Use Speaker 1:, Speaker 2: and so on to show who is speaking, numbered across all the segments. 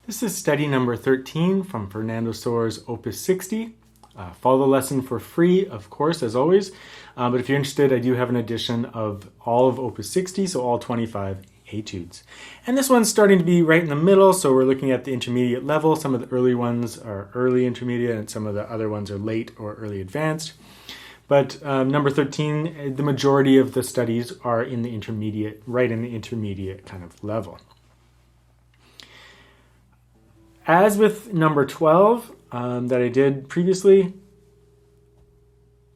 Speaker 1: This is study number 13 from Fernando Sor's Op.60. Follow the lesson for free, of course, as always. But if you're interested, I do have an edition of all of Op.60, so all 25 etudes. And this one's starting to be right in the middle, so we're looking at the intermediate level. Some of the early ones are early intermediate, and some of the other ones are late or early advanced. But number 13, the majority of the studies are in the intermediate, right in the intermediate kind of level. As with number 12 that I did previously,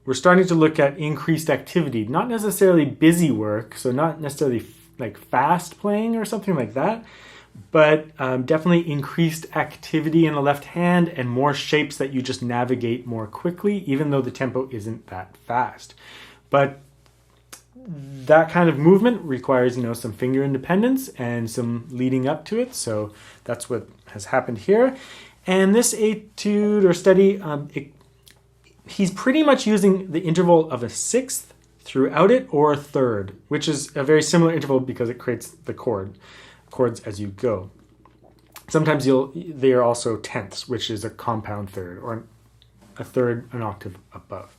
Speaker 1: we're starting to look at increased activity, not necessarily busy work, so not necessarily like fast playing or something like that, but definitely increased activity in the left hand and more shapes that you just navigate more quickly, even though the tempo isn't that fast. But that kind of movement requires, some finger independence and some leading up to it. So that's what has happened here. And this etude or study, he's pretty much using the interval of a sixth throughout it or a third, which is a very similar interval because it creates the chords as you go. Sometimes they are also tenths, which is a compound third or a third an octave above.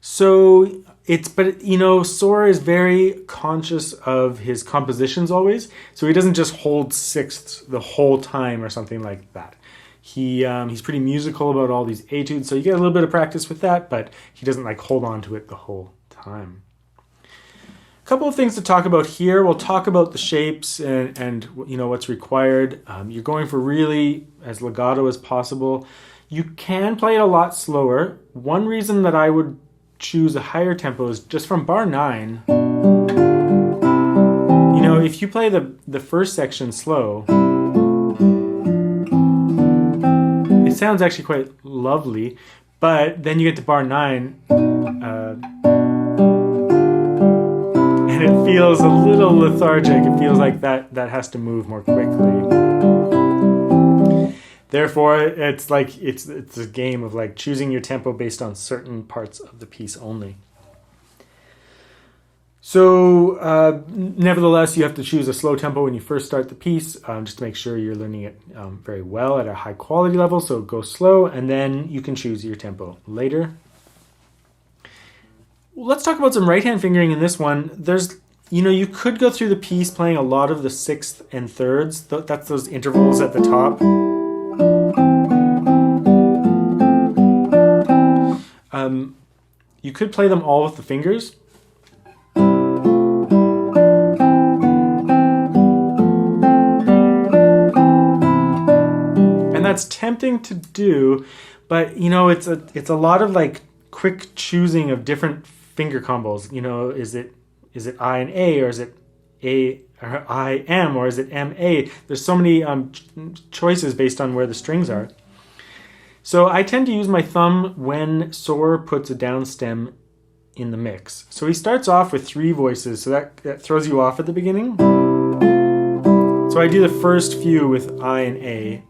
Speaker 1: So Sor is very conscious of his compositions always. So he doesn't just hold sixths the whole time or something like that. He's pretty musical about all these etudes, so you get a little bit of practice with that, but he doesn't hold on to it the whole time. A couple of things to talk about here. We'll talk about the shapes and what's required. You're going for really as legato as possible. You can play it a lot slower. One reason that I would choose a higher tempo is just from bar 9. If you play the first section slow, it sounds actually quite lovely, but then you get to bar 9 and it feels a little lethargic. It feels like that has to move more quickly. Therefore, it's a game of choosing your tempo based on certain parts of the piece only. So, nevertheless, you have to choose a slow tempo when you first start the piece, just to make sure you're learning it very well at a high quality level. So go slow, and then you can choose your tempo later. Let's talk about some right hand fingering in this one. You could go through the piece playing a lot of the sixth and thirds. That's those intervals at the top. You could play them all with the fingers. And that's tempting to do, but it's a lot of quick choosing of different finger combos. Is it I and A, or is it A or I M, or is it M A? There's so many choices based on where the strings are. So I tend to use my thumb when Sor puts a down stem in the mix. So he starts off with 3 voices, so that throws you off at the beginning. So I do the first few with I and A.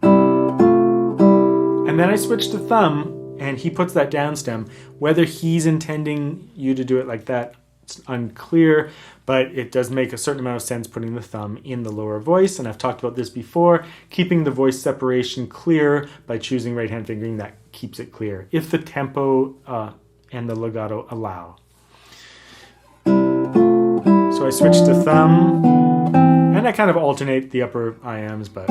Speaker 1: And then I switch to thumb, and he puts that down stem. Whether he's intending you to do it like that, it's unclear, but it does make a certain amount of sense putting the thumb in the lower voice. And I've talked about this before, keeping the voice separation clear by choosing right hand fingering, that keeps it clear, if the tempo and the legato allow. So I switch to thumb, and I kind of alternate the upper IMs, but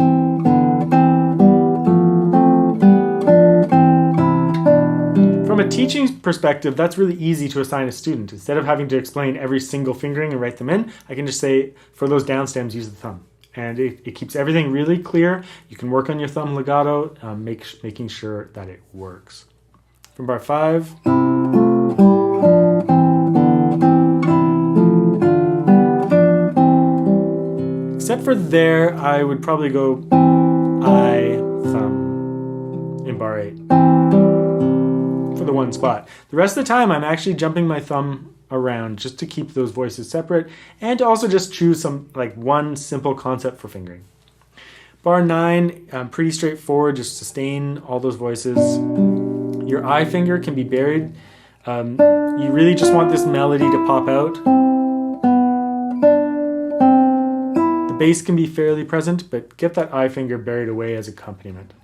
Speaker 1: from a teaching perspective, that's really easy to assign a student. Instead of having to explain every single fingering and write them in, I can just say, for those down stems, use the thumb. And it keeps everything really clear. You can work on your thumb legato, making sure that it works. From bar 5. Except for there, I would probably go I, thumb in bar 8. For the one spot. The rest of the time I'm actually jumping my thumb around just to keep those voices separate, and to also just choose one simple concept for fingering. Bar 9, pretty straightforward, just sustain all those voices. Your I finger can be buried. You really just want this melody to pop out. The bass can be fairly present, but get that I finger buried away as accompaniment.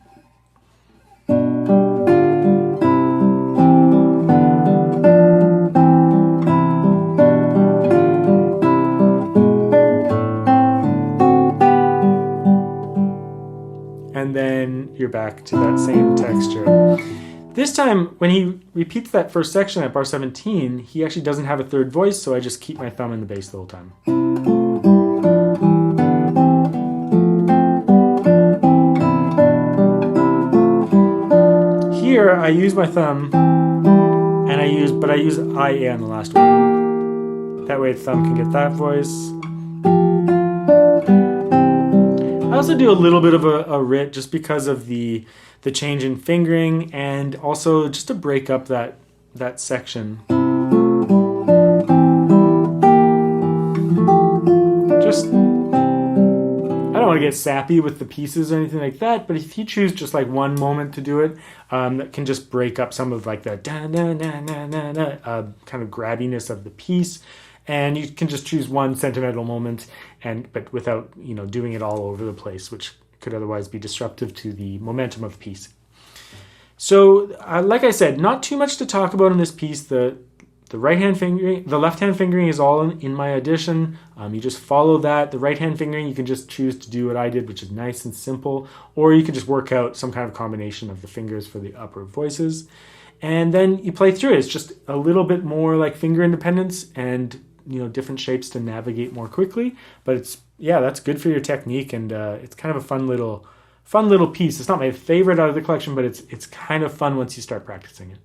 Speaker 1: And then you're back to that same texture. This time, when he repeats that first section at bar 17, he actually doesn't have a third voice, so I just keep my thumb in the bass the whole time. Here, I use my thumb, and I use IA on the last one. That way the thumb can get that voice. I also do a little bit of a writ just because of the change in fingering, and also just to break up that section. Just, I don't want to get sappy with the pieces or anything like that, but if you choose just like one moment to do it, that can just break up some of like the kind of grabbiness of the piece. And you can just choose one sentimental moment, but without doing it all over the place, which could otherwise be disruptive to the momentum of the piece. So, like I said, not too much to talk about in this piece. The right hand fingering, the left hand fingering is all in my audition. You just follow that. The right hand fingering, you can just choose to do what I did, which is nice and simple, or you could just work out some kind of combination of the fingers for the upper voices, and then you play through it. It's just a little bit more like finger independence and different shapes to navigate more quickly, but that's good for your technique, and it's kind of a fun little piece. It's not my favorite out of the collection, but it's kind of fun once you start practicing it.